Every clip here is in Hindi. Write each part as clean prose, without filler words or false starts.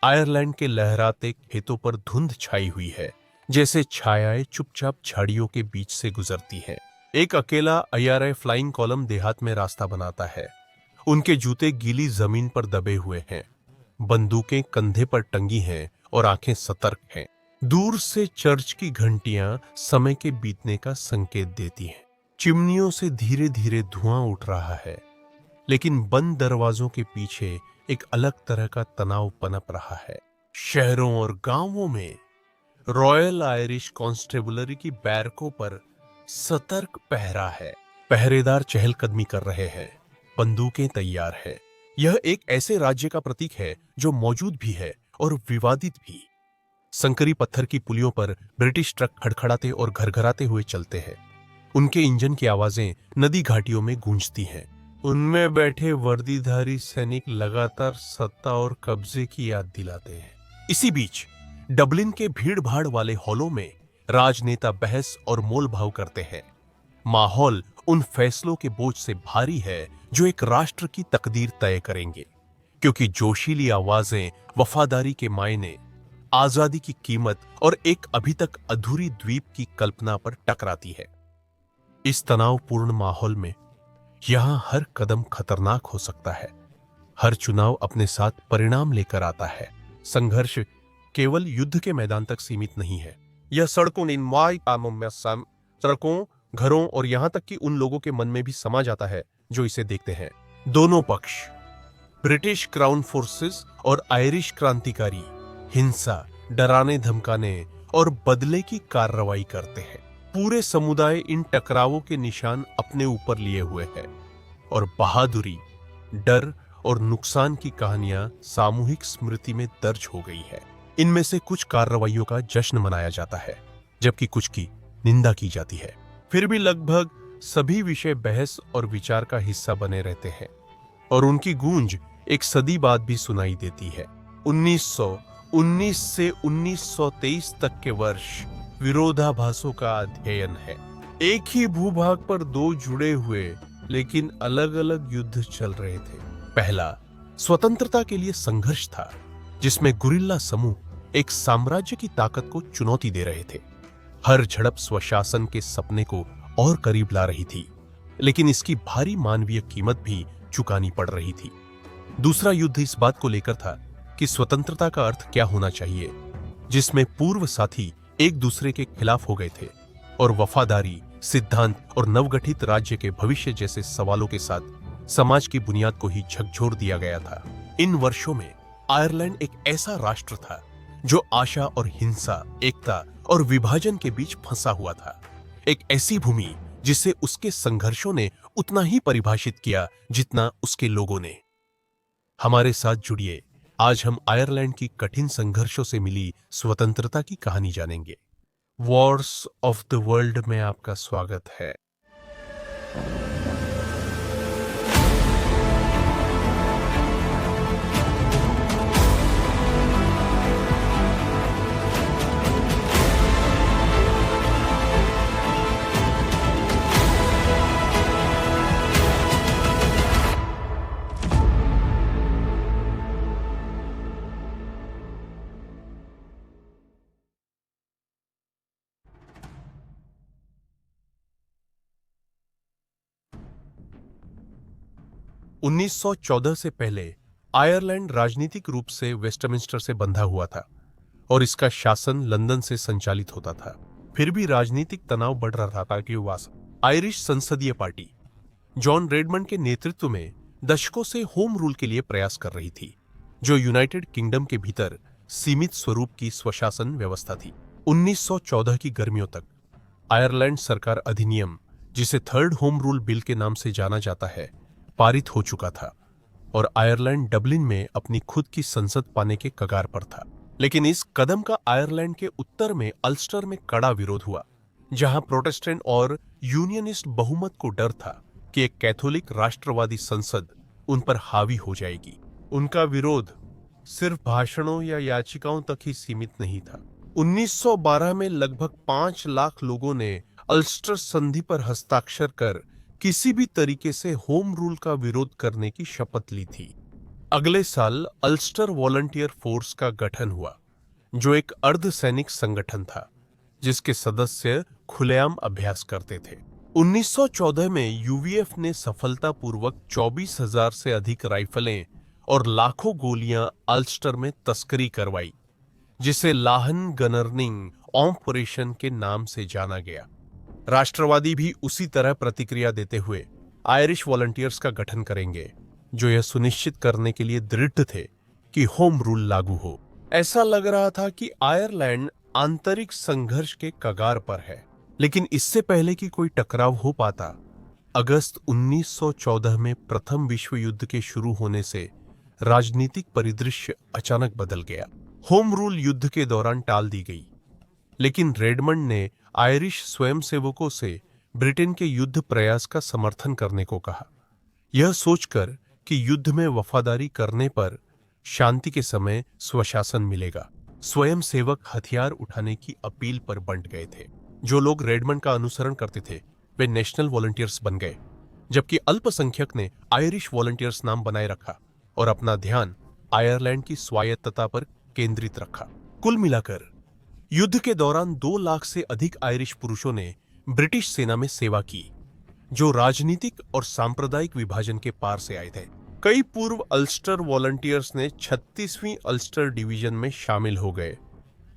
आयरलैंड के लहराते खेतों पर धुंध छाई हुई है, जैसे छायाएं चुपचाप झाड़ियों के बीच से गुजरती हैं। एक अकेला IRA फ्लाइंग कॉलम देहात में रास्ता बनाता है। उनके जूते गीली जमीन पर दबे हुए हैं, बंदूकें कंधे पर टंगी हैं और आंखें सतर्क हैं। दूर से चर्च की घंटियां समय के बीतने का संकेत देती हैं। चिमनियों से धीरे धीरे धुआं उठ रहा है, लेकिन बंद दरवाजों के पीछे एक अलग तरह का तनाव पनप रहा है। शहरों और गांवों में रॉयल आयरिश कॉन्स्टेबलरी की बैरकों पर सतर्क पहरा है। पहरेदार चहलकदमी कर रहे हैं, बंदूकें तैयार है। यह एक ऐसे राज्य का प्रतीक है जो मौजूद भी है और विवादित भी। संकरी पत्थर की पुलियों पर ब्रिटिश ट्रक खड़खड़ाते और घरघराते हुए चलते हैं। उनके इंजन की आवाजें नदी घाटियों में गूंजती हैं। उनमें बैठे वर्दीधारी सैनिक लगातार सत्ता और कब्जे की याद दिलाते हैं। इसी बीच डबलिन के भीड़-भाड़ वाले हॉलों में राजनेता बहस और मोलभाव करते हैं। माहौल उन फैसलों के बोझ से भारी है जो एक राष्ट्र की तकदीर तय करेंगे, क्योंकि जोशीली आवाजें वफादारी के मायने, आजादी की कीमत और एक अभी तक अधूरी द्वीप की कल्पना पर टकराती है। इस तनावपूर्ण माहौल में यहां हर कदम खतरनाक हो सकता है। हर चुनाव अपने साथ परिणाम लेकर आता है। संघर्ष केवल युद्ध के मैदान तक सीमित नहीं है। यह सड़कों, घरों और यहां तक कि उन लोगों के मन में भी समा जाता है जो इसे देखते हैं। दोनों पक्ष, ब्रिटिश क्राउन फोर्सेस और आयरिश क्रांतिकारी, हिंसा, डराने धमकाने और बदले की कार्रवाई करते हैं। पूरे समुदाय इन टकरावों के निशान अपने ऊपर लिए हुए है और बहादुरी, डर और नुकसान की कहानियां सामूहिक स्मृति में दर्ज हो गई है। इनमें से कुछ कार्रवाइयों का जश्न मनाया जाता है, जबकि कुछ की निंदा की जाती है। फिर भी लगभग सभी विषय बहस और विचार का हिस्सा बने रहते हैं और उनकी गूंज एक सदी बाद भी सुनाई देती है। 1919 से 1923 तक के वर्ष विरोधाभासों का अध्ययन है। एक ही भूभाग पर दो जुड़े हुए लेकिन अलग अलग युद्ध चल रहे थे। पहला स्वतंत्रता के लिए संघर्ष था, जिसमें गुरिल्ला समूह एक साम्राज्य की ताकत को चुनौती दे रहे थे। हर झड़प स्वशासन के सपने को और करीब ला रही थी, लेकिन इसकी भारी मानवीय कीमत भी चुकानी पड़ रही थी। दूसरा युद्ध इस बात को लेकर था कि स्वतंत्रता का अर्थ क्या होना चाहिए, जिसमें पूर्व साथी एक दूसरे के खिलाफ हो गए थे और वफादारी, सिद्धांत और नवगठित राज्य के भविष्य जैसे सवालों के साथ समाज की बुनियाद को ही झकझोर दिया गया था। इन वर्षों में आयरलैंड एक ऐसा राष्ट्र था जो आशा और हिंसा, एकता और विभाजन के बीच फंसा हुआ था। एक ऐसी भूमि जिसे उसके संघर्षों ने उतना ही परिभाषित किया जितना उसके लोगों ने। हमारे साथ जुड़िए, आज हम आयरलैंड की कठिन संघर्षों से मिली स्वतंत्रता की कहानी जानेंगे। वॉर्स ऑफ द वर्ल्ड में आपका स्वागत है। 1914 से पहले आयरलैंड राजनीतिक रूप से वेस्टमिंस्टर से बंधा हुआ था और इसका शासन लंदन से संचालित होता था। फिर भी राजनीतिक तनाव बढ़ रहा था कि आयरिश संसदीय पार्टी जॉन रेडमंड के नेतृत्व में दशकों से होम रूल के लिए प्रयास कर रही थी, जो यूनाइटेड किंगडम के भीतर सीमित स्वरूप की स्वशासन व्यवस्था थी। 1914 की गर्मियों तक आयरलैंड सरकार अधिनियम, जिसे थर्ड होम रूल बिल के नाम से जाना जाता है, पारित हो चुका था और आयरलैंड डबलिन में अपनी खुद की संसद पाने के कगार पर था। लेकिन इस कदम का आयरलैंड के उत्तर में अल्स्टर में कड़ा विरोध हुआ, जहां प्रोटेस्टेंट और यूनियनिस्ट बहुमत को डर था कि एक कैथोलिक राष्ट्रवादी संसद उन पर हावी हो जाएगी। उनका विरोध सिर्फ भाषणों या याचिकाओं तक ही सीमित नहीं था। 1912 में लगभग 5 लाख लोगों ने अल्स्टर संधि पर हस्ताक्षर कर किसी भी तरीके से होम रूल का विरोध करने की शपथ ली थी। अगले साल अल्स्टर वॉलंटियर फोर्स का गठन हुआ, जो एक अर्धसैनिक संगठन था जिसके सदस्य खुलेआम अभ्यास करते थे। 1914 में यूवीएफ ने सफलतापूर्वक 24,000 से अधिक राइफलें और लाखों गोलियां अल्स्टर में तस्करी करवाई, जिसे लाहन गनर्निंग ऑपरेशन के नाम से जाना गया। राष्ट्रवादी भी उसी तरह प्रतिक्रिया देते हुए आयरिश वॉलंटियर्स का गठन करेंगे, जो यह सुनिश्चित करने के लिए दृढ़ थे कि होम रूल लागू हो। ऐसा लग रहा था कि आयरलैंड आंतरिक संघर्ष के कगार पर है, लेकिन इससे पहले कि कोई टकराव हो पाता, अगस्त 1914 में प्रथम विश्व युद्ध के शुरू होने से राजनीतिक परिदृश्य अचानक बदल गया। होम रूल युद्ध के दौरान टाल दी गई, लेकिन रेडमंड ने आयरिश स्वयंसेवकों से ब्रिटेन के युद्ध प्रयास का समर्थन करने को कहा, यह सोचकर कि युद्ध में वफादारी करने पर शांति के समय स्वशासन मिलेगा। स्वयंसेवक हथियार उठाने की अपील पर बंट गए थे। जो लोग रेडमंड का अनुसरण करते थे वे नेशनल वॉलंटियर्स बन गए, जबकि अल्पसंख्यक ने आयरिश वॉलंटियर्स नाम बनाए रखा और अपना ध्यान आयरलैंड की स्वायत्तता पर केंद्रित रखा। कुल मिलाकर युद्ध के दौरान 2 लाख से अधिक आयरिश पुरुषों ने ब्रिटिश सेना में सेवा की, जो राजनीतिक और सांप्रदायिक विभाजन के पार से आए थे। कई पूर्व अल्स्टर वॉलंटियर्स ने 36वीं अल्स्टर डिवीजन में शामिल हो गए,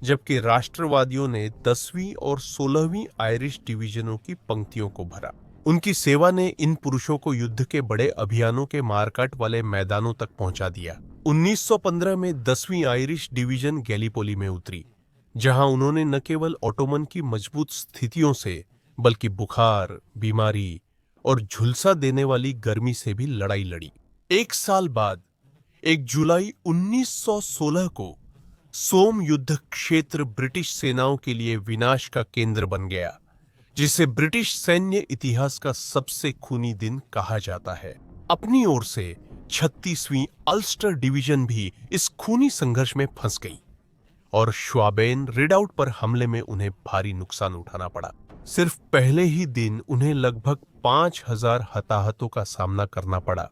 जबकि राष्ट्रवादियों ने 10वीं और 16वीं आयरिश डिवीजनों की पंक्तियों को भरा। उनकी सेवा ने इन पुरुषों को युद्ध के बड़े अभियानों के मारकाट वाले मैदानों तक पहुंचा दिया। 1915 में 10वीं आयरिश डिवीजन गैलीपोली में उतरी, जहां उन्होंने न केवल ओटोमन की मजबूत स्थितियों से, बल्कि बुखार, बीमारी और झुलसा देने वाली गर्मी से भी लड़ाई लड़ी। 1 साल बाद 1 जुलाई 1916 को सोम युद्ध क्षेत्र ब्रिटिश सेनाओं के लिए विनाश का केंद्र बन गया, जिसे ब्रिटिश सैन्य इतिहास का सबसे खूनी दिन कहा जाता है। अपनी ओर से 36वीं अल्स्टर डिवीजन भी इस खूनी संघर्ष में फंस गई और श्वाबेन रिडाउट पर हमले में उन्हें भारी नुकसान उठाना पड़ा। सिर्फ पहले ही दिन उन्हें लगभग 5,000 हताहतों का सामना करना पड़ा,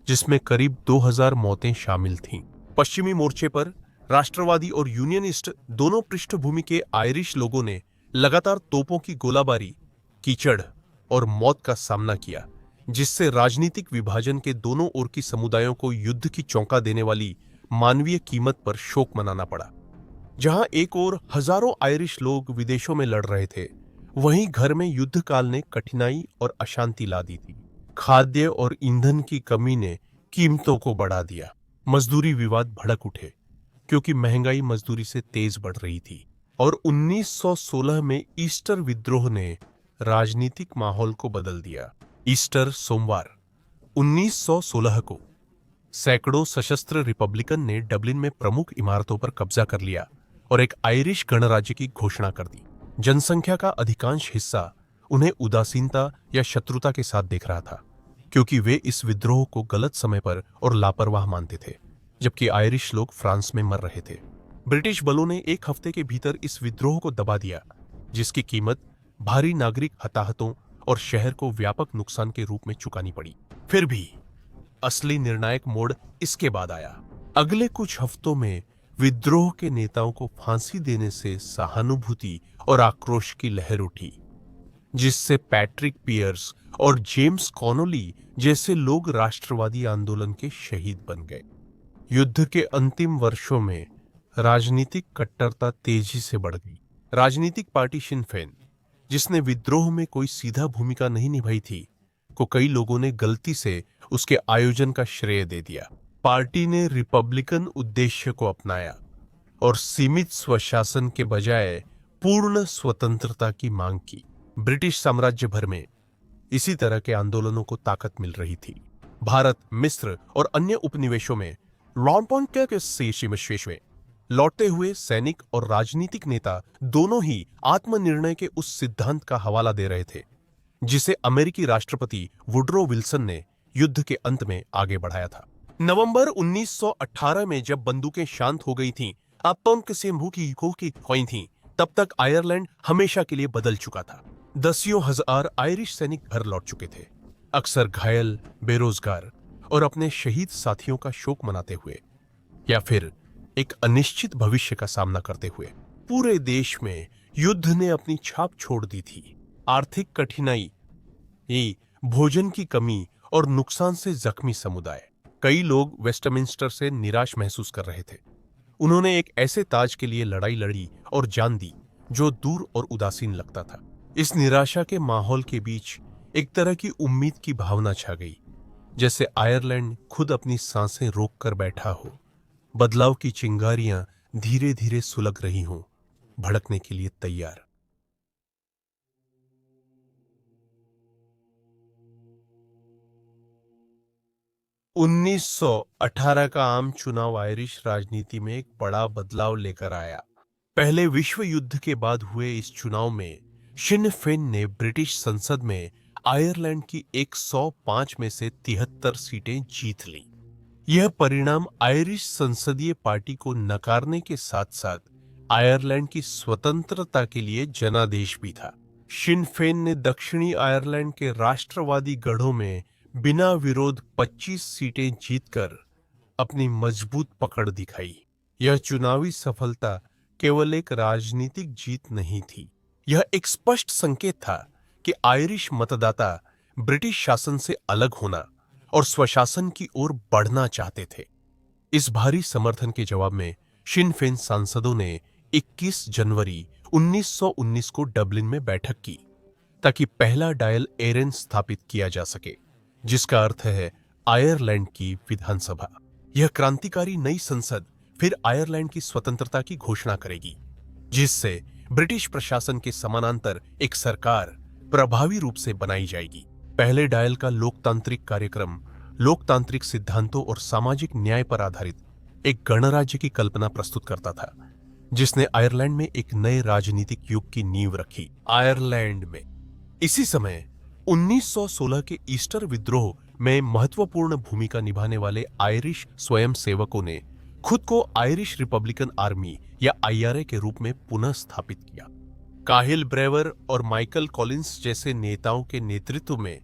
जिसमें करीब 2,000 मौतें शामिल थीं। पश्चिमी मोर्चे पर राष्ट्रवादी और यूनियनिस्ट दोनों पृष्ठभूमि के आयरिश लोगों ने लगातार तोपों की गोलाबारी, कीचड़ और मौत का सामना किया, जिससे राजनीतिक विभाजन के दोनों ओर की समुदायों को युद्ध की चौंका देने वाली मानवीय कीमत पर शोक मनाना पड़ा। जहां एक ओर हजारों आयरिश लोग विदेशों में लड़ रहे थे, वहीं घर में युद्ध काल ने कठिनाई और अशांति ला दी थी। खाद्य और ईंधन की कमी ने कीमतों को बढ़ा दिया। मजदूरी विवाद भड़क उठे, क्योंकि महंगाई मजदूरी से तेज बढ़ रही थी। और 1916 में ईस्टर विद्रोह ने राजनीतिक माहौल को बदल दिया। ईस्टर सोमवार 1916 को सैकड़ों सशस्त्र रिपब्लिकन ने डबलिन में प्रमुख इमारतों पर कब्जा कर लिया और एक आयरिश गणराज्य की घोषणा कर दी। जनसंख्या का अधिकांश हिस्सा उन्हें उदासीनता या शत्रुता के साथ देख रहा था, क्योंकि वे इस विद्रोह को गलत समय पर और लापरवाह मानते थे, जबकि आयरिश लोग फ्रांस में मर रहे थे। ब्रिटिश बलों ने 1 हफ्ते के भीतर इस विद्रोह को दबा दिया, जिसकी कीमत भारी नागरिक हताहतों और शहर को व्यापक नुकसान के रूप में चुकानी पड़ी। फिर भी असली निर्णायक मोड़ इसके बाद आया। अगले कुछ हफ्तों में विद्रोह के नेताओं को फांसी देने से सहानुभूति और आक्रोश की लहर उठी, जिससे पैट्रिक पियर्स और जेम्स कॉनोली जैसे लोग राष्ट्रवादी आंदोलन के शहीद बन गए। युद्ध के अंतिम वर्षों में राजनीतिक कट्टरता तेजी से बढ़ गई। राजनीतिक पार्टी सिन फेन, जिसने विद्रोह में कोई सीधा भूमिका नहीं निभाई थी, को कई लोगों ने गलती से उसके आयोजन का श्रेय दे दिया। पार्टी ने रिपब्लिकन उद्देश्य को अपनाया और सीमित स्वशासन के बजाय पूर्ण स्वतंत्रता की मांग की। ब्रिटिश साम्राज्य भर में इसी तरह के आंदोलनों को ताकत मिल रही थी। भारत, मिस्र और अन्य उपनिवेशों में लौटते हुए सैनिक और राजनीतिक नेता दोनों ही आत्मनिर्णय के उस सिद्धांत का हवाला दे रहे थे, जिसे अमेरिकी राष्ट्रपति वुडरो विल्सन ने युद्ध के अंत में आगे बढ़ाया था। नवंबर 1918 में जब बंदूकें शांत हो गई थीं, तब तक आयरलैंड हमेशा के लिए बदल चुका था। दसियों हजार आयरिश सैनिक घर लौट चुके थे, अक्सर घायल, बेरोजगार और अपने शहीद साथियों का शोक मनाते हुए, या फिर एक अनिश्चित भविष्य का सामना करते हुए। पूरे देश में युद्ध ने अपनी छाप छोड़ दी थी। आर्थिक कठिनाई, भोजन की कमी और नुकसान से जख्मी समुदाय। कई लोग वेस्टमिंस्टर से निराश महसूस कर रहे थे। उन्होंने एक ऐसे ताज के लिए लड़ाई लड़ी और जान दी जो दूर और उदासीन लगता था। इस निराशा के माहौल के बीच एक तरह की उम्मीद की भावना छा गई, जैसे आयरलैंड खुद अपनी सांसें रोक कर बैठा हो, बदलाव की चिंगारियां धीरे धीरे सुलग रही हों, भड़कने के लिए तैयार। उन्नीस 1918 का आम चुनाव आयरिश राजनीति में एक बड़ा बदलाव लेकर आया। पहले विश्व युद्ध के बाद हुए इस चुनाव में सिन फेन ने ब्रिटिश संसद में आयरलैंड की 105 में से 73 सीटें जीत लीं। यह परिणाम आयरिश संसदीय पार्टी को नकारने के साथ साथ आयरलैंड की स्वतंत्रता के लिए जनादेश भी था। सिन फेन ने दक्षिणी आयरलैंड के राष्ट्रवादी गढ़ों में बिना विरोध 25 सीटें जीतकर अपनी मजबूत पकड़ दिखाई। यह चुनावी सफलता केवल एक राजनीतिक जीत नहीं थी, यह एक स्पष्ट संकेत था कि आयरिश मतदाता ब्रिटिश शासन से अलग होना और स्वशासन की ओर बढ़ना चाहते थे। इस भारी समर्थन के जवाब में सिन फेन सांसदों ने 21 जनवरी 1919 को डबलिन में बैठक की ताकि पहला डायल एरेन स्थापित किया जा सके, जिसका अर्थ है आयरलैंड की विधानसभा। यह क्रांतिकारी नई संसद फिर आयरलैंड की स्वतंत्रता की घोषणा करेगी, जिससे ब्रिटिश प्रशासन के समानांतर एक सरकार प्रभावी रूप से बनाई जाएगी। पहले डायल का लोकतांत्रिक कार्यक्रम लोकतांत्रिक सिद्धांतों और सामाजिक न्याय पर आधारित एक गणराज्य की कल्पना प्रस्तुत करता था, जिसने आयरलैंड में एक नए राजनीतिक युग की नींव रखी। आयरलैंड में इसी समय 1916 के ईस्टर विद्रोह में महत्वपूर्ण भूमिका निभाने वाले आयरिश स्वयंसेवकों ने खुद को आयरिश रिपब्लिकन आर्मी या आईआरए के रूप में पुनः स्थापित किया। काहिल ब्रेवर और माइकल कॉलिंस जैसे नेताओं के नेतृत्व में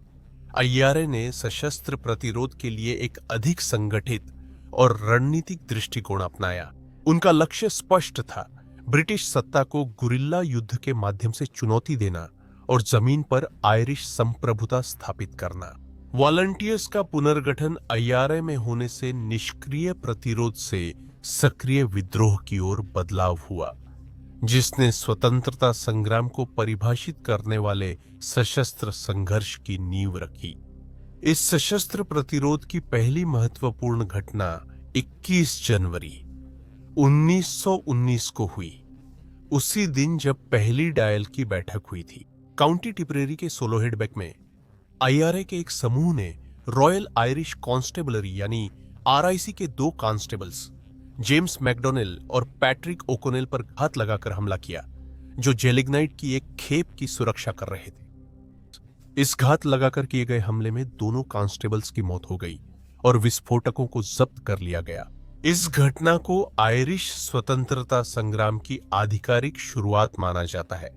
आईआरए ने सशस्त्र प्रतिरोध के लिए एक अधिक संगठित और रणनीतिक दृष्टिकोण अपनाया। उनका लक्ष्य स्पष्ट था, ब्रिटिश सत्ता को गुरिल्ला युद्ध के माध्यम से चुनौती देना और जमीन पर आयरिश संप्रभुता स्थापित करना। वॉलंटियर्स का पुनर्गठन आईआरए में होने से निष्क्रिय प्रतिरोध से सक्रिय विद्रोह की ओर बदलाव हुआ, जिसने स्वतंत्रता संग्राम को परिभाषित करने वाले सशस्त्र संघर्ष की नींव रखी। इस सशस्त्र प्रतिरोध की पहली महत्वपूर्ण घटना 21 जनवरी 1919 को हुई, उसी दिन जब पहली डायल की बैठक हुई थी। काउंटी टिपरेरी के सोलोहेडबेक में आईआरए के एक समूह ने रॉयल आयरिश कॉन्स्टेबलरी यानी आरआईसी के 2 कांस्टेबल्स जेम्स मैकडोनेल और पैट्रिक ओकोनेल पर घात लगाकर हमला किया, जो जेलिग्नाइट की एक खेप की सुरक्षा कर रहे थे। इस घात लगाकर किए गए हमले में दोनों कांस्टेबल्स की मौत हो गई और विस्फोटकों को जब्त कर लिया गया। इस घटना को आयरिश स्वतंत्रता संग्राम की आधिकारिक शुरुआत माना जाता है,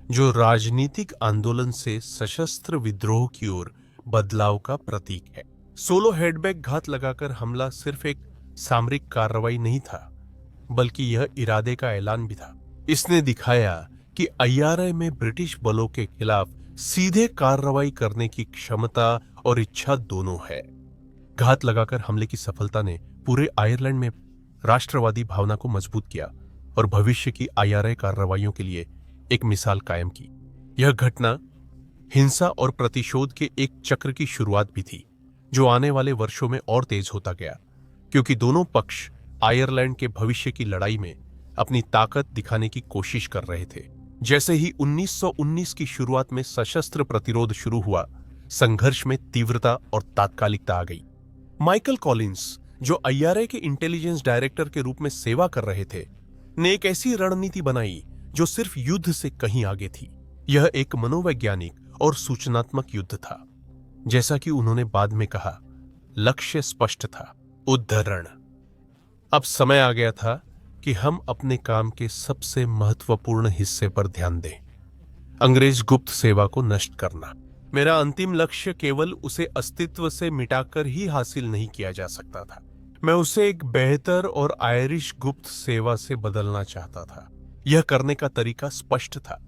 जो राजनीतिक आंदोलन से सशस्त्र विद्रोह की ओर बदलाव का प्रतीक है। सोलोहेडबेक घात लगाकर हमला सिर्फ एक सामरिक कार्रवाई नहीं था, बल्कि यह इरादे का ऐलान भी था। इसने दिखाया कि आईआरए में ब्रिटिश बलों के खिलाफ सीधे कार्रवाई करने की क्षमता और इच्छा दोनों है। घात लगाकर हमले की सफलता ने पूरे आयरलैंड में राष्ट्रवादी भावना को मजबूत किया और भविष्य की आईआरए कार्रवाइयों के लिए एक मिसाल कायम की। यह घटना हिंसा और प्रतिशोध के एक चक्र की शुरुआत भी थी, जो आने वाले वर्षों में और तेज होता गया, क्योंकि दोनों पक्ष आयरलैंड के भविष्य की लड़ाई में अपनी ताकत दिखाने की कोशिश कर रहे थे। जैसे ही 1919 की शुरुआत में सशस्त्र प्रतिरोध शुरू हुआ, संघर्ष में तीव्रता और तात्कालिकता आ गई। माइकल कॉलिंस, जो आईआरए के इंटेलिजेंस डायरेक्टर के रूप में सेवा कर रहे थे, ने एक ऐसी रणनीति बनाई जो सिर्फ युद्ध से कहीं आगे थी। यह एक मनोवैज्ञानिक और सूचनात्मक युद्ध था। जैसा कि उन्होंने बाद में कहा, लक्ष्य स्पष्ट था, उद्धरण। अब समय आ गया था कि हम अपने काम के सबसे महत्वपूर्ण हिस्से पर ध्यान दें, अंग्रेज गुप्त सेवा को नष्ट करना। मेरा अंतिम लक्ष्य केवल उसे अस्तित्व से मिटाकर ही हासिल नहीं किया जा सकता था। मैं उसे एक बेहतर और आयरिश गुप्त सेवा से बदलना चाहता था। यह करने का तरीका स्पष्ट था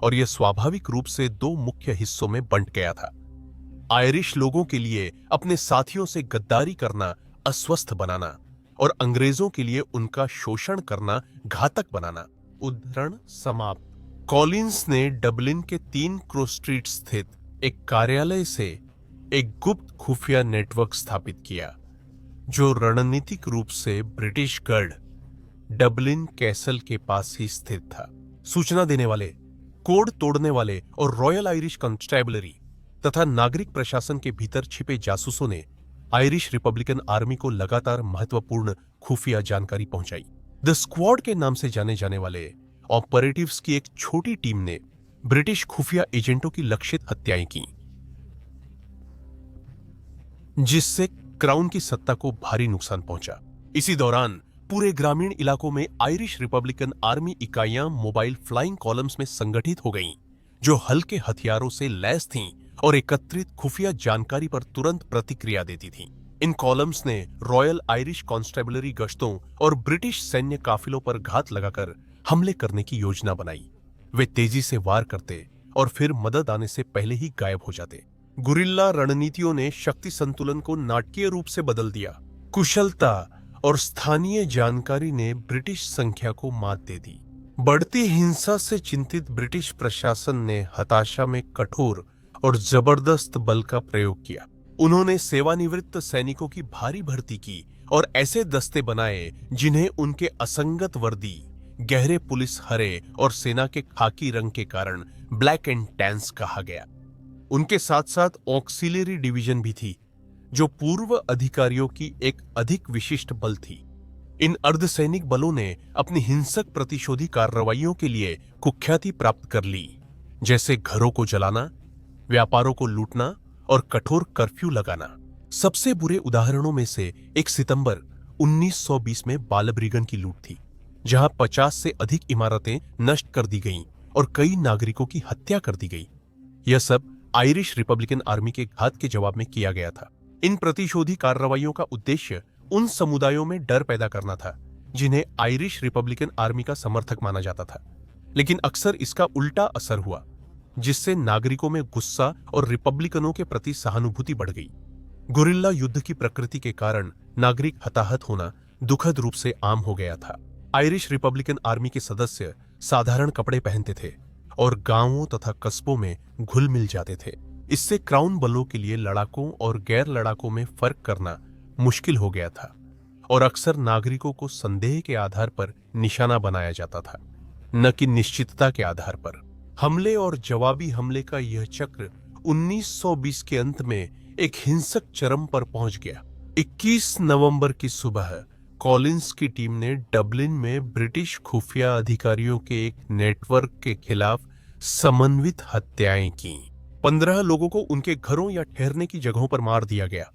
और यह स्वाभाविक रूप से दो मुख्य हिस्सों में बंट गया था। आयरिश लोगों के लिए अपने साथियों से गद्दारी करना अस्वस्थ बनाना और अंग्रेजों के लिए उनका शोषण करना घातक बनाना। उद्धरण समाप्त। कॉलिंस ने डबलिन के 3 क्रॉस स्ट्रीट स्थित एक कार्यालय से एक गुप्त खुफिया नेटवर्क स्थापित किया जो रणनीतिक रूप से ब्रिटिश गढ़ डबलिन कैसल के पास ही स्थित था। सूचना देने वाले, कोड तोड़ने वाले और रॉयल आयरिश कॉन्स्टेबलरी तथा नागरिक प्रशासन के भीतर छिपे जासूसों ने आयरिश रिपब्लिकन आर्मी को लगातार महत्वपूर्ण खुफिया जानकारी पहुंचाई। द स्क्वाड के नाम से जाने जाने वाले ऑपरेटिव्स की एक छोटी टीम ने ब्रिटिश खुफिया एजेंटों की लक्षित हत्याएं की, जिससे क्राउन की सत्ता को भारी नुकसान पहुंचा। इसी दौरान पूरे ग्रामीण इलाकों में आयरिश रिपब्लिकन आर्मी इकाइयां मोबाइल फ्लाइंग कॉलम्स में संगठित हो गईं, जो हल्के हथियारों से लैस थीं और एकत्रित खुफिया जानकारी पर तुरंत प्रतिक्रिया देती थीं। इन कॉलम्स ने रॉयल आयरिश कॉन्स्टेबलरी गश्तों और ब्रिटिश सैन्य काफिलों पर घात लगाकर हमले करने की योजना बनाई। वे तेजी से वार करते और फिर मदद आने से पहले ही गायब हो जाते। गुरिल्ला रणनीतियों ने शक्ति संतुलन को नाटकीय रूप से बदल दिया। कुशलता और स्थानीय जानकारी ने ब्रिटिश संख्या को मात दे दी। बढ़ती हिंसा से चिंतित ब्रिटिश प्रशासन ने हताशा में कठोर और जबरदस्त बल का प्रयोग किया। उन्होंने सेवानिवृत्त सैनिकों की भारी भर्ती की और ऐसे दस्ते बनाए जिन्हें उनके असंगत वर्दी, गहरे पुलिस हरे और सेना के खाकी रंग के कारण ब्लैक एंड टैंस कहा गया। उनके साथ साथ ऑक्सिलरी डिवीजन भी थी, जो पूर्व अधिकारियों की एक अधिक विशिष्ट बल थी। इन अर्धसैनिक बलों ने अपनी हिंसक प्रतिशोधी कार्रवाइयों के लिए कुख्याति प्राप्त कर ली, जैसे घरों को जलाना, व्यापारों को लूटना और कठोर कर्फ्यू लगाना। सबसे बुरे उदाहरणों में से एक सितंबर 1920 में बालब्रिगन की लूट थी, जहां 50 से अधिक इमारतें नष्ट कर दी गईं और कई नागरिकों की हत्या कर दी गई। यह सब आयरिश रिपब्लिकन आर्मी के घात के जवाब में किया गया था। इन प्रतिशोधी कार्रवाइयों का उद्देश्य उन समुदायों में डर पैदा करना था जिन्हें आयरिश रिपब्लिकन आर्मी का समर्थक माना जाता था, लेकिन अक्सर इसका उल्टा असर हुआ, जिससे नागरिकों में गुस्सा और रिपब्लिकनों के प्रति सहानुभूति बढ़ गई। गुरिल्ला युद्ध की प्रकृति के कारण नागरिक हताहत होना दुखद रूप से आम हो गया था। आयरिश रिपब्लिकन आर्मी के सदस्य साधारण कपड़े पहनते थे और गांवों तथा कस्बों में घुल मिल जाते थे। इससे क्राउन बलों के लिए लड़ाकों और गैर लड़ाकों में फर्क करना मुश्किल हो गया था और अक्सर नागरिकों को संदेह के आधार पर निशाना बनाया जाता था, न कि निश्चितता के आधार पर। हमले और जवाबी हमले का यह चक्र 1920 के अंत में एक हिंसक चरम पर पहुंच गया। 21 नवंबर की सुबह कॉलिंस की टीम ने डबलिन में ब्रिटिश खुफिया अधिकारियों के एक नेटवर्क के खिलाफ समन्वित हत्याएं की। 15 लोगों को उनके घरों या ठहरने की जगहों पर मार दिया गया,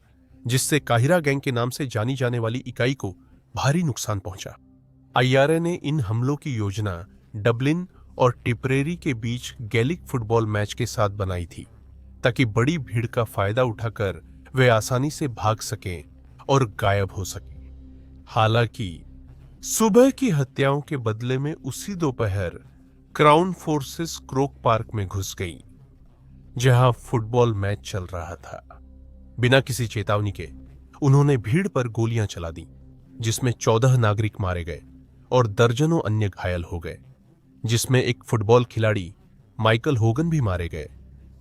जिससे काहिरा गैंग के नाम से जानी जाने वाली इकाई को भारी नुकसान पहुंचा। आईआरए ने इन हमलों की योजना डबलिन और टिपरेरी के बीच गैलिक फुटबॉल मैच के साथ बनाई थी, ताकि बड़ी भीड़ का फायदा उठाकर वे आसानी से भाग सकें और गायब हो सकें। हालांकि सुबह की हत्याओं के बदले में उसी दोपहर क्राउन फोर्सेस क्रोक पार्क में घुस गई, जहां फुटबॉल मैच चल रहा था। बिना किसी चेतावनी के उन्होंने भीड़ पर गोलियां चला दी, जिसमें 14 नागरिक मारे गए और दर्जनों अन्य घायल हो गए, जिसमें एक फुटबॉल खिलाड़ी माइकल होगन भी मारे गए,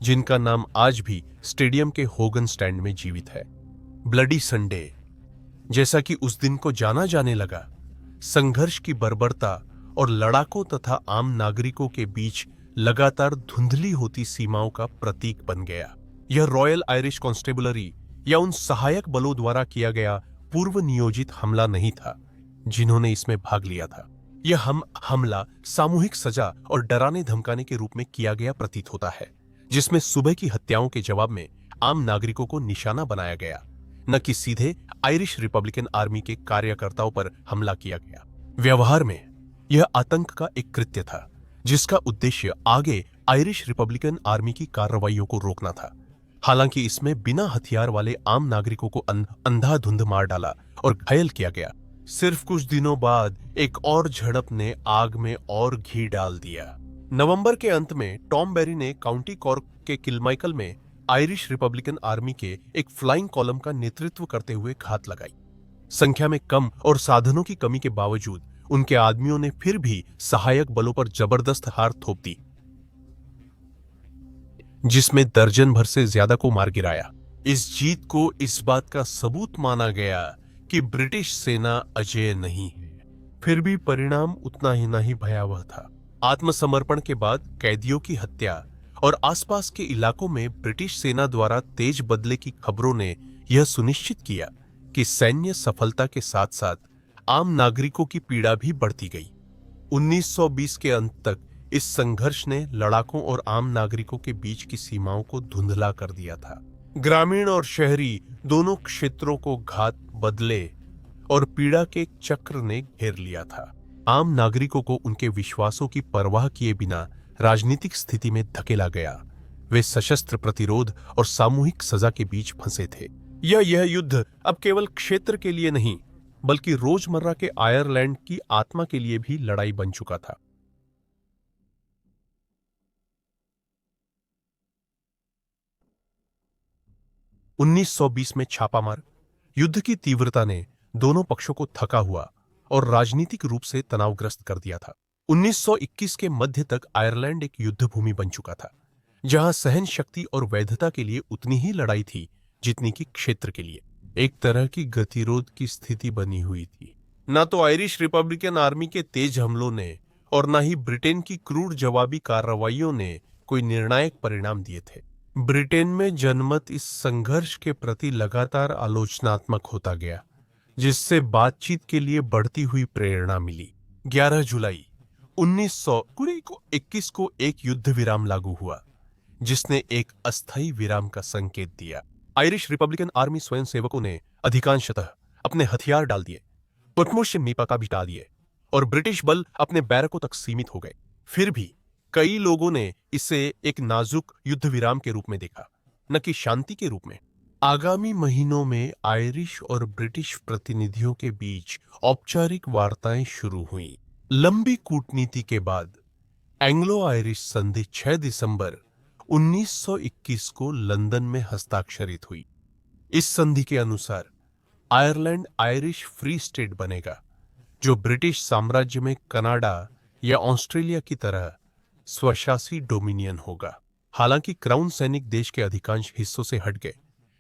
जिनका नाम आज भी स्टेडियम के होगन स्टैंड में जीवित है। ब्लडी संडे, जैसा कि उस दिन को जाना जाने लगा, संघर्ष की बर्बरता और लड़ाकों तथा आम नागरिकों के बीच लगातार धुंधली होती सीमाओं का प्रतीक बन गया। यह रॉयल आयरिश कॉन्स्टेबलरी या उन सहायक बलों द्वारा किया गया पूर्व नियोजित हमला नहीं था जिन्होंने इसमें भाग लिया था। यह हमला सामूहिक सजा और डराने धमकाने के रूप में किया गया प्रतीत होता है, जिसमें सुबह की हत्याओं के जवाब में आम नागरिकों को निशाना बनाया गया, न कि सीधे आयरिश रिपब्लिकन आर्मी के कार्यकर्ताओं पर हमला किया गया। व्यवहार में यह आतंक का एक कृत्य था, जिसका उद्देश्य आगे आयरिश रिपब्लिकन आर्मी की कार्रवाइयों को रोकना था। हालांकि इसमें बिना हथियार वाले आम नागरिकों को अंधाधुंध मार डाला और घायल किया गया। सिर्फ कुछ दिनों बाद एक और झड़प ने आग में और घी डाल दिया। नवंबर के अंत में टॉम बेरी ने काउंटी कॉर्क के किलमाइकल में आयरिश रिपब्लिकन आर्मी के एक फ्लाइंग कॉलम का नेतृत्व करते हुए घात लगाई। संख्या में कम और साधनों की कमी के बावजूद उनके आदमियों ने फिर भी सहायक बलों पर जबरदस्त हार थोप दी, जिसमें दर्जन भर से ज्यादा को मार गिराया। इस जीत को इस बात का सबूत माना गया कि ब्रिटिश सेना अजेय नहीं है। फिर भी परिणाम उतना ही नहीं भयावह था। आत्मसमर्पण के बाद कैदियों की हत्या और आसपास के इलाकों में ब्रिटिश सेना द्वारा तेज बदले की खबरों ने यह सुनिश्चित किया कि सैन्य सफलता के साथ साथ आम नागरिकों की पीड़ा भी बढ़ती गई। 1920 के अंत तक इस संघर्ष ने लड़ाकों और आम नागरिकों के बीच की सीमाओं को धुंधला कर दिया था। ग्रामीण और शहरी दोनों क्षेत्रों को घात, बदले और पीड़ा के एक चक्र ने घेर लिया था। आम नागरिकों को उनके विश्वासों की परवाह किए बिना राजनीतिक स्थिति में धकेला गया। वे सशस्त्र प्रतिरोध और सामूहिक सजा के बीच फंसे थे। यह युद्ध अब केवल क्षेत्र के लिए नहीं, बल्कि रोजमर्रा के आयरलैंड की आत्मा के लिए भी लड़ाई बन चुका था। (1920) में छापामार युद्ध की तीव्रता ने दोनों पक्षों को थका हुआ और राजनीतिक रूप से तनावग्रस्त कर दिया था। 1921 के मध्य तक आयरलैंड एक युद्ध भूमि बन चुका था, जहां सहन शक्ति और वैधता के लिए उतनी ही लड़ाई थी जितनी कि क्षेत्र के लिए। एक तरह की गतिरोध की स्थिति बनी हुई थी। न तो आयरिश रिपब्लिकन आर्मी के तेज हमलों ने और न ही ब्रिटेन की क्रूर जवाबी कार्रवाइयों ने कोई निर्णायक परिणाम दिए थे। ब्रिटेन में जनमत इस संघर्ष के प्रति लगातार आलोचनात्मक होता गया, जिससे बातचीत के लिए बढ़ती हुई प्रेरणा मिली। 11 जुलाई 1921 को एक युद्ध विराम लागू हुआ, जिसने एक अस्थायी विराम का संकेत दिया। आयरिश रिपब्लिकन आर्मी स्वयंसेवकों ने अधिकांशतः अपने हथियार डाल दिए, पुरमुश मीपा का बिटा दिए और ब्रिटिश बल अपने बैरकों तक सीमित हो गए। फिर भी कई लोगों ने इसे एक नाजुक युद्ध विराम के रूप में देखा, न कि शांति के रूप में। आगामी महीनों में आयरिश और ब्रिटिश प्रतिनिधियों के बीच औपचारिक वार्ताएं शुरू हुईं। लंबी कूटनीति के बाद एंग्लो आयरिश संधि 6 दिसंबर 1921 को लंदन में हस्ताक्षरित हुई। इस संधि के अनुसार आयरलैंड आयरिश फ्री स्टेट बनेगा, जो ब्रिटिश साम्राज्य में कनाडा या ऑस्ट्रेलिया की तरह स्वशासी डोमिनियन होगा। हालांकि क्राउन सैनिक देश के अधिकांश हिस्सों से हट गए,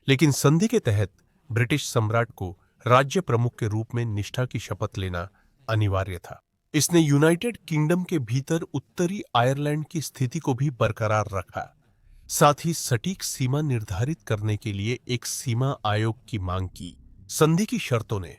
लेकिन संधि के तहत ब्रिटिश सम्राट को राज्य प्रमुख के रूप में निष्ठा की शपथ लेना अनिवार्य था। इसने यूनाइटेड किंगडम के भीतर उत्तरी आयरलैंड की स्थिति को भी बरकरार रखा। साथ ही सटीक सीमा निर्धारित करने के लिए एक सीमा आयोग की मांग की। संधि की शर्तों ने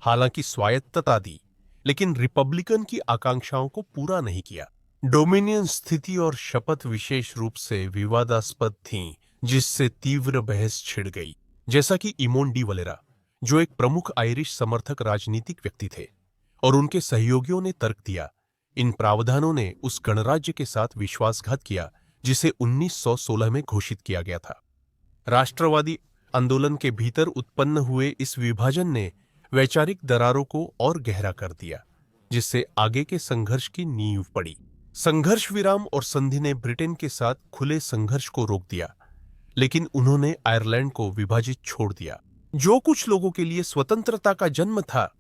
हालांकि स्वायत्तता दी, लेकिन रिपब्लिकन की आकांक्षाओं को पूरा नहीं किया। डोमिनियन स्थिति और शपथ विशेष रूप से विवादास्पद थीं, जिससे तीव्र बहस छिड़ गई। जैसा कि इमोन डी वलेरा, जो एक प्रमुख आयरिश समर्थक राजनीतिक व्यक्ति थे, और उनके सहयोगियों ने तर्क दिया, इन प्रावधानों ने उस गणराज्य के साथ विश्वासघात किया जिसे 1916 में घोषित किया गया था। राष्ट्रवादी आंदोलन के भीतर उत्पन्न हुए इस विभाजन ने वैचारिक दरारों को और गहरा कर दिया, जिससे आगे के संघर्ष की नींव पड़ी। संघर्ष विराम और संधि ने ब्रिटेन के साथ खुले संघर्ष को रोक दिया, लेकिन उन्होंने आयरलैंड को विभाजित छोड़ दिया। जो कुछ लोगों के लिए स्वतंत्रता का जन्म था,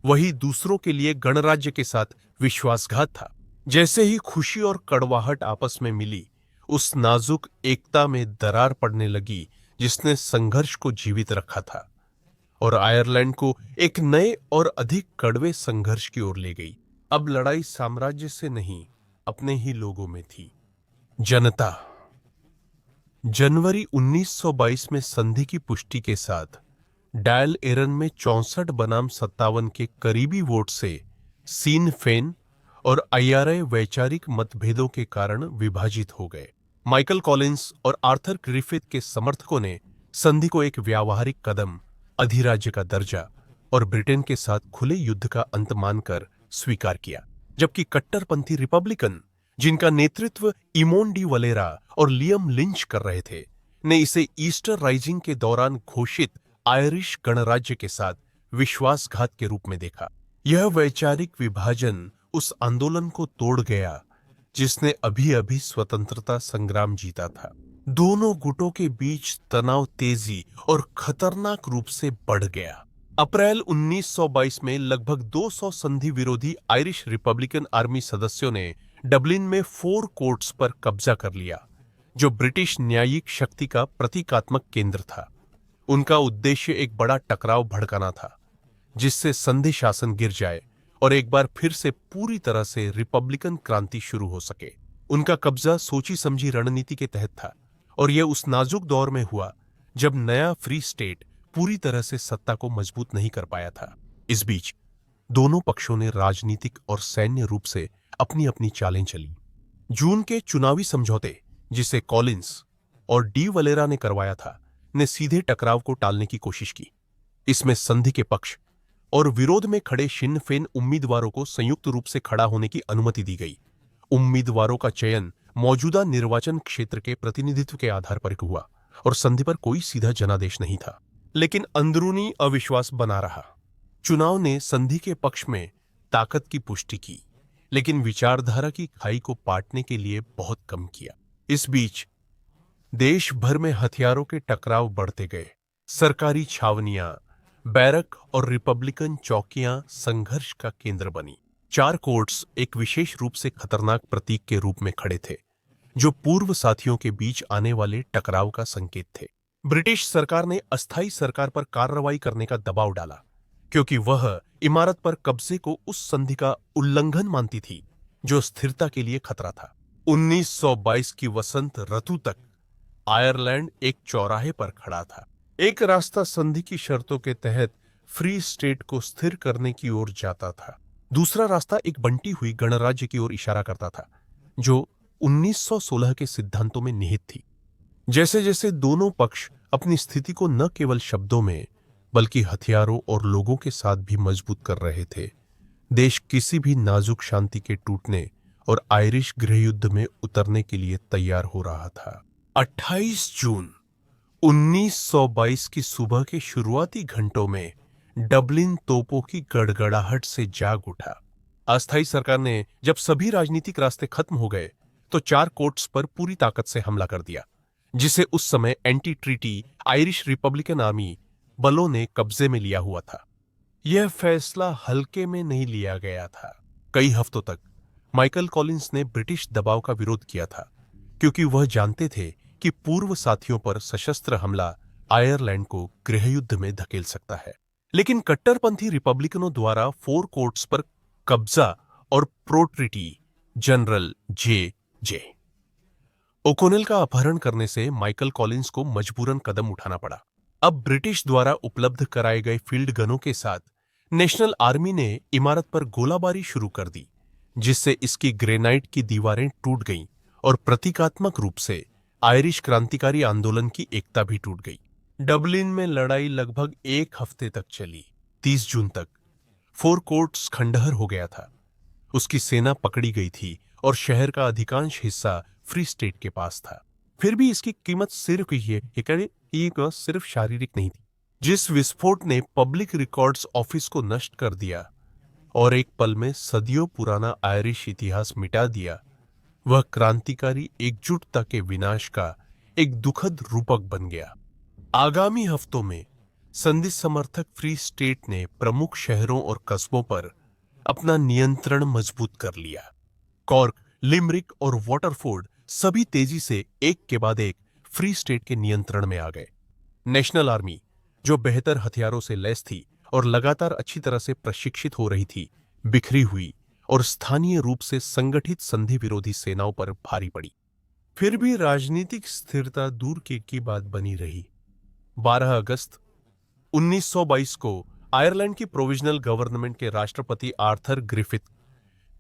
वही दूसरों के लिए गणराज्य के साथ विश्वासघात था। जैसे ही खुशी और कड़वाहट आपस में मिली, उस नाजुक एकता में दरार पड़ने लगी जिसने संघर्ष को जीवित रखा था और आयरलैंड को एक नए और अधिक कड़वे संघर्ष की ओर ले गई। अब लड़ाई साम्राज्य से नहीं, अपने ही लोगों में थी। जनता। जनवरी 1922 में संधि की पुष्टि के साथ डायल एरन में 64 बनाम 57 के करीबी वोट से सीन फेन और IRA वैचारिक मतभेदों के कारण विभाजित हो गए। माइकल कॉलिंस और आर्थर ग्रिफिथ के समर्थकों ने संधि को एक व्यावहारिक कदम, अधिराज्य का दर्जा और ब्रिटेन के साथ खुले युद्ध का अंत मानकर स्वीकार किया, जबकि कट्टरपंथी रिपब्लिकन, जिनका नेतृत्व इमोन डी वलेरा और लियम लिंच कर रहे थे, ने इसे ईस्टर राइजिंग के दौरान घोषित आयरिश गणराज्य के साथ विश्वासघात के रूप में देखा। यह वैचारिक विभाजन उस आंदोलन को तोड़ गया जिसने अभी अभी स्वतंत्रता संग्राम जीता था। दोनों गुटों के बीच तनाव तेजी और खतरनाक रूप से बढ़ गया। अप्रैल 1922 में लगभग 200 संधि विरोधी आयरिश रिपब्लिकन आर्मी सदस्यों ने डबलिन में 4 कोर्ट्स पर कब्जा कर लिया, जो ब्रिटिश न्यायिक शक्ति का प्रतीकात्मक केंद्र था। उनका उद्देश्य एक बड़ा टकराव भड़काना था, जिससे संधि शासन गिर जाए और एक बार फिर से पूरी तरह से रिपब्लिकन क्रांति शुरू हो सके। उनका कब्जा सोची समझी रणनीति के तहत था और यह उस नाजुक दौर में हुआ जब नया फ्री स्टेट पूरी तरह से सत्ता को मजबूत नहीं कर पाया था। इस बीच दोनों पक्षों ने राजनीतिक और सैन्य रूप से अपनी अपनी चालें चली। जून के चुनावी समझौते, जिसे कॉलिंस और डी वलेरा ने करवाया था, ने सीधे टकराव को टालने की कोशिश की। इसमें संधि के पक्ष और विरोध में खड़े शिन फेन उम्मीदवारों को संयुक्त रूप से खड़ा होने की अनुमति दी गई। उम्मीदवारों का चयन मौजूदा निर्वाचन क्षेत्र के प्रतिनिधित्व के आधार पर हुआ और संधि पर कोई सीधा जनादेश नहीं था, लेकिन अंदरूनी अविश्वास बना रहा। चुनाव ने संधि के पक्ष में ताकत की पुष्टि की, लेकिन विचारधारा की खाई को पाटने के लिए बहुत कम किया। इस बीच देश भर में हथियारों के टकराव बढ़ते गए। सरकारी छावनियां, बैरक और रिपब्लिकन चौकियां संघर्ष का केंद्र बनी। 4 कोर्ट्स एक विशेष रूप से खतरनाक प्रतीक के रूप में खड़े थे, जो पूर्व साथियों के बीच आने वाले टकराव का संकेत थे। ब्रिटिश सरकार ने अस्थायी सरकार पर कार्रवाई करने का दबाव डाला, क्योंकि वह इमारत पर कब्जे को उस संधि का उल्लंघन मानती थी जो स्थिरता के लिए खतरा था। 1922 की वसंत ऋतु तक आयरलैंड एक चौराहे पर खड़ा था। एक रास्ता संधि की शर्तों के तहत फ्री स्टेट को स्थिर करने की ओर जाता था। दूसरा रास्ता एक बंटी हुई गणराज्य की ओर इशारा करता था, जो 1916 के सिद्धांतों में निहित थी। जैसे जैसे दोनों पक्ष अपनी स्थिति को न केवल शब्दों में बल्कि हथियारों और लोगों के साथ भी मजबूत कर रहे थे, देश किसी भी नाजुक शांति के टूटने और आयरिश गृहयुद्ध में उतरने के लिए तैयार हो रहा था। 28 जून 1922 की सुबह के शुरुआती घंटों में डबलिन तोपों की गड़गड़ाहट से जाग उठा। अस्थायी सरकार ने जब सभी राजनीतिक रास्ते खत्म हो गए तो 4 कोर्ट्स पर पूरी ताकत से हमला कर दिया, जिसे उस समय anti treaty Irish Republican army बलों ने कब्जे में लिया हुआ था। यह फैसला हल्के में नहीं लिया गया था। कई हफ्तों तक माइकल कॉलिंस ने ब्रिटिश दबाव का विरोध किया था, क्योंकि वह जानते थे कि पूर्व साथियों पर सशस्त्र हमला आयरलैंड को गृहयुद्ध में धकेल सकता है। लेकिन कट्टरपंथी रिपब्लिकनों द्वारा 4 कोर्ट्स पर कब्जा और प्रो ट्रीटी जनरल जे ओकोनेल का अपहरण करने से माइकल कॉलिंस को मजबूरन कदम उठाना पड़ा। अब ब्रिटिश द्वारा उपलब्ध कराए गए फील्ड गनों के साथ नेशनल आर्मी ने इमारत पर गोलाबारी शुरू कर दी, जिससे इसकी ग्रेनाइट की दीवारें टूट गईं और प्रतीकात्मक रूप से आयरिश क्रांतिकारी आंदोलन की एकता भी टूट गई। डबलिन में लड़ाई लगभग 1 हफ्ते तक चली। 30 जून तक 4 कोर्ट्स खंडहर हो गया था। उसकी सेना पकड़ी गई थी और शहर का अधिकांश हिस्सा फ्री स्टेट के पास था। फिर भी इसकी कीमत सिर्फ सिर्फ शारीरिक नहीं थी। जिस विस्फोट ने पब्लिक रिकॉर्ड्स ऑफिस को नष्ट कर दिया और एक पल में सदियों पुराना आयरिश इतिहास मिटा दिया, वह क्रांतिकारी एकजुटता के विनाश का एक दुखद रूपक बन गया। आगामी हफ्तों में संधि समर्थक फ्री स्टेट ने प्रमुख शहरों और कस्बों पर अपना नियंत्रण मजबूत कर लिया। कॉर्क, लिमरिक और वाटरफोर्ड सभी तेजी से एक के बाद एक फ्री स्टेट के नियंत्रण में आ गए। नेशनल आर्मी, जो बेहतर हथियारों से लैस थी और लगातार अच्छी तरह से प्रशिक्षित हो रही थी, बिखरी हुई और स्थानीय रूप से संगठित संधि विरोधी सेनाओं पर भारी पड़ी। फिर भी राजनीतिक स्थिरता दूर की बात बनी रही। 12 अगस्त 1922 को आयरलैंड की प्रोविजनल गवर्नमेंट के राष्ट्रपति आर्थर ग्रिफिथ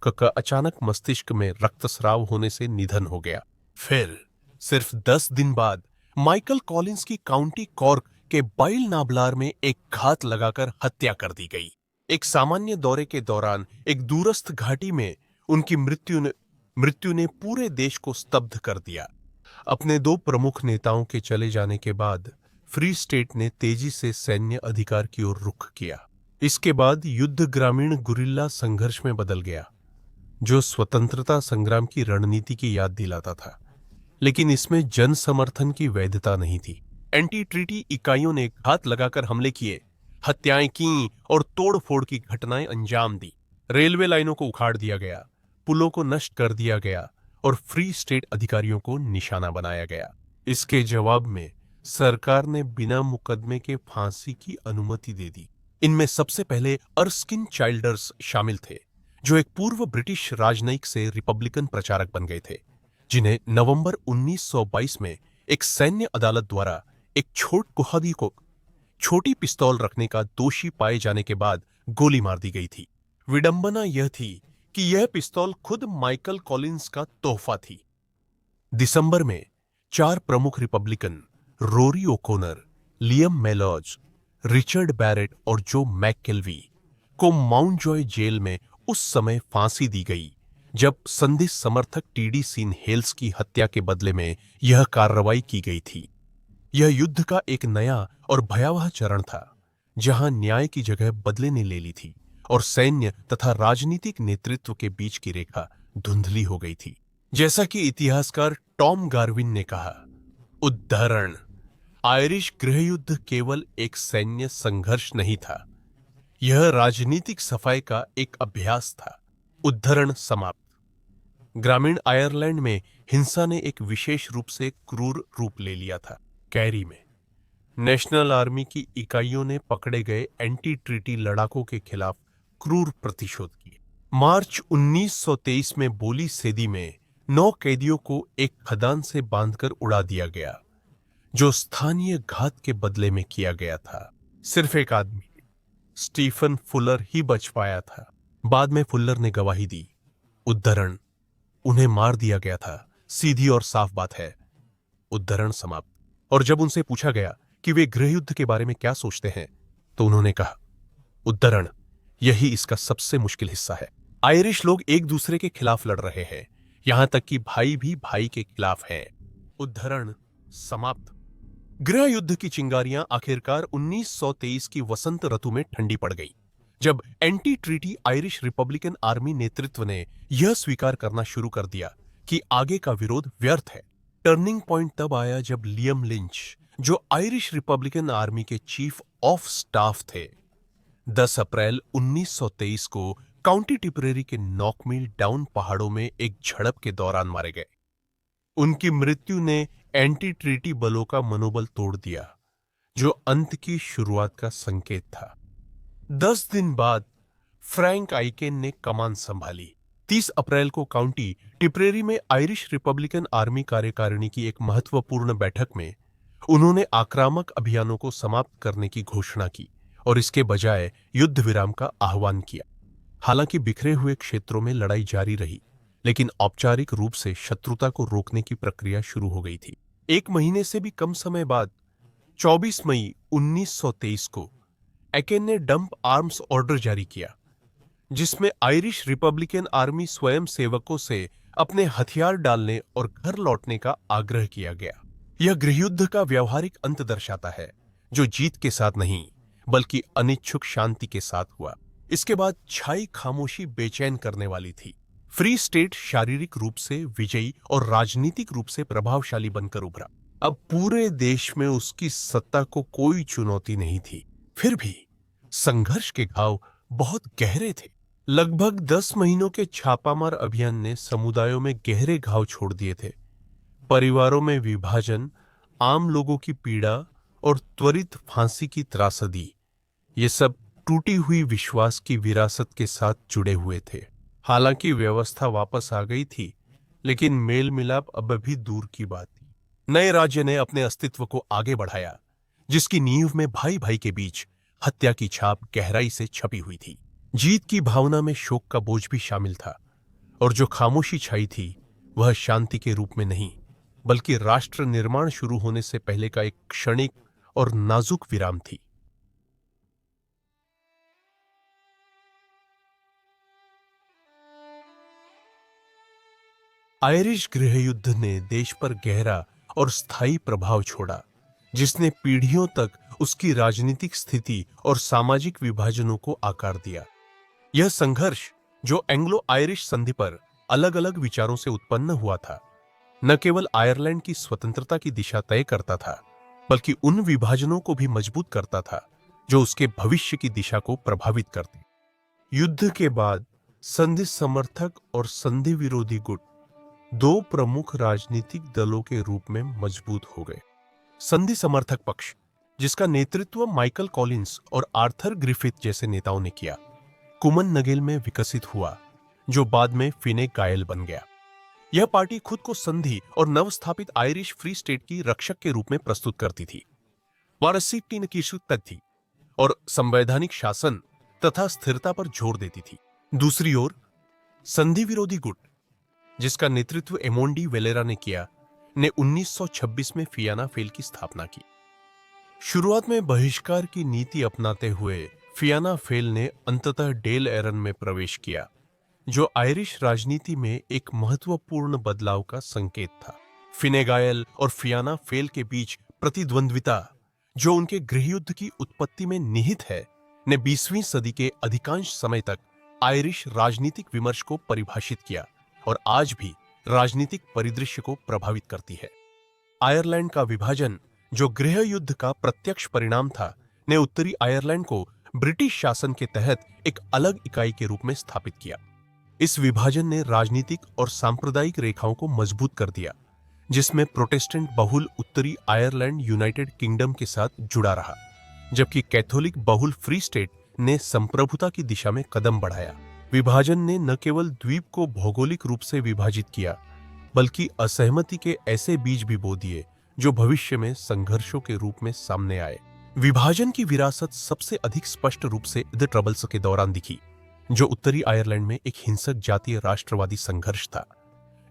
का अचानक मस्तिष्क में रक्तस्राव होने से निधन हो गया। फिर सिर्फ 10 दिन बाद माइकल कॉलिंस की काउंटी कॉर्क के बाइल नाबलार में एक घात लगाकर हत्या कर दी गई। एक सामान्य दौरे के दौरान एक दूरस्थ घाटी में उनकी मृत्यु ने मृत्यु ने पूरे देश को स्तब्ध कर दिया। अपने दो प्रमुख नेताओं के चले जाने के बाद फ्री स्टेट ने तेजी से सैन्य अधिकार की ओर रुख किया। इसके बाद युद्ध ग्रामीण गुरिल्ला संघर्ष में बदल गया, जो स्वतंत्रता संग्राम की रणनीति की याद दिलाता था, लेकिन इसमें जन समर्थन की वैधता नहीं थी। एंटी ट्रीटी इकाइयों ने घात लगाकर हमले किए, हत्याएं की और तोड़फोड़ की घटनाएं अंजाम दी। रेलवे लाइनों को उखाड़ दिया गया, पुलों को नष्ट कर दिया गया और फ्री स्टेट अधिकारियों को निशाना बनाया गया। इसके जवाब में सरकार ने बिना मुकदमे के फांसी की अनुमति दे दी। इनमें सबसे पहले अर्स्किन चाइल्डर्स शामिल थे, जो एक पूर्व ब्रिटिश राजनयिक से रिपब्लिकन प्रचारक बन गए थे, जिन्हें नवंबर 1922 में एक सैन्य अदालत द्वारा एक छोटी पिस्तौल रखने का दोषी पाए जाने के बाद गोली मार दी गई थी। विडंबना यह थी कि यह पिस्तौल खुद माइकल कॉलिंस का तोहफा थी। दिसंबर में 4 प्रमुख Republican Rory O'Connor, Liam Mellows, Richard Barrett और जो मैककेल्वी को माउंट जॉय जेल में उस समय फांसी दी गई जब संधि समर्थक टीडी सीन हेल्स की हत्या के बदले में यह कार्रवाई की गई थी। यह युद्ध का एक नया और भयावह चरण था, जहां न्याय की जगह बदले ने ले ली थी और सैन्य तथा राजनीतिक नेतृत्व के बीच की रेखा धुंधली हो गई थी। जैसा कि इतिहासकार टॉम गार्विन ने कहा, उद्धरण, आयरिश गृहयुद्ध केवल एक सैन्य संघर्ष नहीं था, यह राजनीतिक सफाई का एक अभ्यास था। उद्धरण समाप्त। ग्रामीण आयरलैंड में हिंसा ने एक विशेष रूप से क्रूर रूप ले लिया था। कैरी में नेशनल आर्मी की इकाइयों ने पकड़े गए एंटी ट्रीटी लड़ाकों के खिलाफ क्रूर प्रतिशोध किए। मार्च 1923 में बोली सेदी में 9 कैदियों को एक खदान से बांधकर उड़ा दिया गया, जो स्थानीय घात के बदले में किया गया था। सिर्फ एक आदमी, स्टीफन फुलर, ही बच पाया था। बाद में फुलर ने गवाही दी, उद्धरण, उन्हें मार दिया गया था, सीधी और साफ बात है। उद्धरण समाप्त। और जब उनसे पूछा गया कि वे गृहयुद्ध के बारे में क्या सोचते हैं, तो उन्होंने कहा, उद्धरण, यही इसका सबसे मुश्किल हिस्सा है। आयरिश लोग एक दूसरे के खिलाफ लड़ रहे हैं, यहां तक कि भाई भी भाई के खिलाफ हैं। उद्धरण समाप्त। गृह युद्ध की चिंगारियां आखिरकार 1923 की वसंत ऋतु में ठंडी पड़ गई, जब anti treaty Irish Republican army नेतृत्व ने यह स्वीकार करना शुरू कर दिया कि आगे का विरोध व्यर्थ है। टर्निंग पॉइंट तब आया जब लियम लिंच, जो आयरिश रिपब्लिकन आर्मी के चीफ ऑफ स्टाफ थे, 10 अप्रैल 1923 को काउंटी टिपरेरी के नॉकमिल डाउन पहाड़ों में एक झड़प के दौरान मारे गए। उनकी मृत्यु ने एंटी ट्रीटी बलों का मनोबल तोड़ दिया, जो अंत की शुरुआत का संकेत था। 10 दिन बाद फ्रैंक आइकेन ने कमान संभाली। 30 अप्रैल को काउंटी टिपरेरी में आयरिश रिपब्लिकन आर्मी कार्यकारिणी की एक महत्वपूर्ण बैठक में उन्होंने आक्रामक अभियानों को समाप्त करने की घोषणा की और इसके बजाय युद्ध विराम का आह्वान किया। हालांकि बिखरे हुए क्षेत्रों में लड़ाई जारी रही, लेकिन औपचारिक रूप से शत्रुता को रोकने की प्रक्रिया शुरू हो गई थी। 1 महीने से भी कम समय बाद 24 मई 1923 को एकेन ने डंप आर्म्स ऑर्डर जारी किया, जिसमें आयरिश रिपब्लिकन आर्मी स्वयं सेवकों से अपने हथियार डालने और घर लौटने का आग्रह किया गया। यह गृहयुद्ध का व्यावहारिक अंत दर्शाता है, जो जीत के साथ नहीं बल्कि अनिच्छुक शांति के साथ हुआ। इसके बाद छाई खामोशी बेचैन करने वाली थी। फ्री स्टेट शारीरिक रूप से विजयी और राजनीतिक रूप से प्रभावशाली बनकर उभरा। अब पूरे देश में उसकी सत्ता को कोई चुनौती नहीं थी। फिर भी संघर्ष के घाव बहुत गहरे थे। लगभग 10 महीनों के छापामार अभियान ने समुदायों में गहरे घाव छोड़ दिए थे। परिवारों में विभाजन, आम लोगों की पीड़ा और त्वरित फांसी की त्रासदी, ये सब टूटी हुई विश्वास की विरासत के साथ जुड़े हुए थे। हालांकि व्यवस्था वापस आ गई थी, लेकिन मेल मिलाप अब भी दूर की बात थी। नए राज्य ने अपने अस्तित्व को आगे बढ़ाया, जिसकी नींव में भाई भाई के बीच हत्या की छाप गहराई से छपी हुई थी। जीत की भावना में शोक का बोझ भी शामिल था, और जो खामोशी छाई थी वह शांति के रूप में नहीं, बल्कि राष्ट्र निर्माण शुरू होने से पहले का एक क्षणिक और नाजुक विराम थी। आयरिश गृहयुद्ध ने देश पर गहरा और स्थायी प्रभाव छोड़ा, जिसने पीढ़ियों तक उसकी राजनीतिक स्थिति और सामाजिक विभाजनों को आकार दिया। यह संघर्ष, जो एंग्लो आयरिश संधि पर अलग अलग विचारों से उत्पन्न हुआ था, न केवल आयरलैंड की स्वतंत्रता की दिशा तय करता था, बल्कि उन विभाजनों को भी मजबूत करता था जो उसके भविष्य की दिशा को प्रभावित करते। युद्ध के बाद संधि समर्थक और संधि विरोधी गुट दो प्रमुख राजनीतिक दलों के रूप में मजबूत हो गए। संधि समर्थक पक्ष, जिसका नेतृत्व माइकल कॉलिंस और आर्थर ग्रिफिथ जैसे नेताओं ने किया, कुमन नगेल में विकसित हुआ, जो बाद में फिने गायल बन गया। यह पार्टी खुद को संधि और नवस्थापित आयरिश फ्री स्टेट की रक्षक के रूप में प्रस्तुत करती थी। वारसी की थी और संवैधानिक शासन तथा स्थिरता पर जोर देती थी। दूसरी ओर संधि विरोधी गुट, जिसका नेतृत्व एमोंडी वेलेरा ने किया, ने 1926 में फियाना फेल की स्थापना की। शुरुआत में बहिष्कार की नीति अपनाते हुए फियाना फेल ने अंततः डेल एरन में प्रवेश किया, जो आयरिश राजनीति में एक महत्वपूर्ण बदलाव का संकेत था। फिने गायल और फियाना फेल के बीच प्रतिद्वंद्विता, जो उनके गृहयुद्ध की उत्पत्ति में निहित है, ने 20वीं सदी के अधिकांश समय तक आयरिश राजनीतिक विमर्श को परिभाषित किया और आज भी राजनीतिक परिदृश्य को प्रभावित करती है। आयरलैंड का विभाजन, जो गृह युद्ध का प्रत्यक्ष परिणाम था, ने उत्तरी आयरलैंड को ब्रिटिश शासन के तहत एक अलग इकाई के रूप में स्थापित किया। इस विभाजन ने राजनीतिक और सांप्रदायिक रेखाओं को मजबूत कर दिया, जिसमें प्रोटेस्टेंट बहुल उत्तरी आयरलैंड यूनाइटेड किंगडम के साथ जुड़ा रहा, जबकि कैथोलिक बहुल फ्री स्टेट ने संप्रभुता की दिशा में कदम बढ़ाया। विभाजन ने न केवल द्वीप को भौगोलिक रूप से विभाजित किया, बल्कि असहमति के ऐसे बीज भी बो दिए जो भविष्य में संघर्षों के रूप में सामने आए। विभाजन की विरासत सबसे अधिक स्पष्ट रूप से द ट्रबल्स के दौरान दिखी, जो उत्तरी आयरलैंड में एक हिंसक जातीय राष्ट्रवादी संघर्ष था,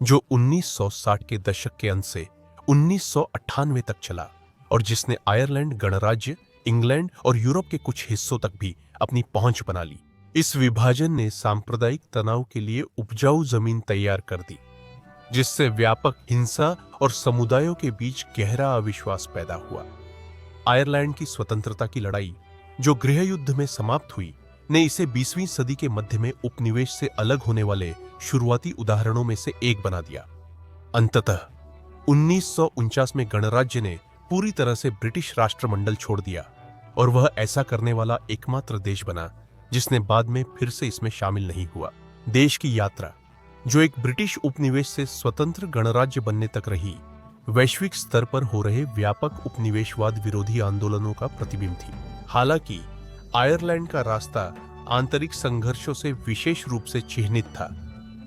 जो 1960 के दशक के अंत से 1998 तक चला और जिसने आयरलैंड गणराज्य, इंग्लैंड और यूरोप के कुछ हिस्सों तक भी अपनी पहुंच बना ली। इस विभाजन ने सांप्रदायिक तनाव के लिए उपजाऊ जमीन तैयार कर दी, जिससे व्यापक हिंसा और समुदायों के बीच गहरा अविश्वास पैदा हुआ। आयरलैंड की स्वतंत्रता की लड़ाई, जो गृह युद्ध में समाप्त हुई, ने इसे 20वीं सदी के मध्य में उपनिवेश से अलग होने वाले शुरुआती उदाहरणों में से एक बना दिया। अंततः 1949 में गणराज्य ने पूरी तरह से ब्रिटिश राष्ट्रमंडल छोड़ दिया और वह ऐसा करने वाला एकमात्र देश बना जिसने बाद में फिर से इसमें शामिल नहीं हुआ। देश की यात्रा, जो एक ब्रिटिश उपनिवेश से स्वतंत्र गणराज्य बनने तक रही, वैश्विक स्तर पर हो रहे व्यापक उपनिवेशवाद विरोधी आंदोलनों का प्रतिबिंब थी। हालांकि आयरलैंड का रास्ता आंतरिक संघर्षों से विशेष रूप से चिह्नित था,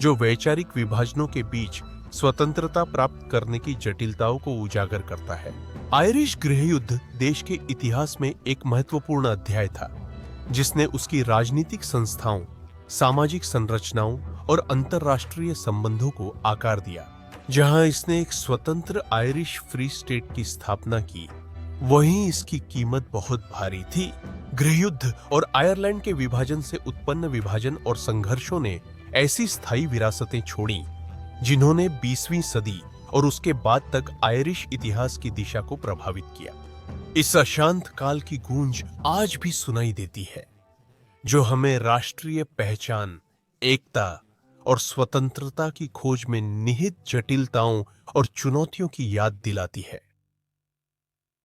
जो वैचारिक विभाजनों के बीच स्वतंत्रता प्राप्त करने की जटिलताओं को उजागर करता है। आयरिश गृहयुद्ध देश के इतिहास में एक महत्वपूर्ण अध्याय था, जिसने उसकी राजनीतिक संस्थाओं, सामाजिक संरचनाओं और अंतर्राष्ट्रीय संबंधों को आकार दिया। जहां इसने एक स्वतंत्र आयरिश फ्री स्टेट की स्थापना की, वहीं इसकी कीमत बहुत भारी थी। गृहयुद्ध और आयरलैंड के विभाजन से उत्पन्न विभाजन और संघर्षों ने ऐसी स्थायी विरासतें छोड़ी, जिन्होंने 20वीं सदी और उसके बाद तक आयरिश इतिहास की दिशा को प्रभावित किया। इस अशांत काल की गूंज आज भी सुनाई देती है, जो हमें राष्ट्रीय पहचान, एकता और स्वतंत्रता की खोज में निहित जटिलताओं और चुनौतियों की याद दिलाती है।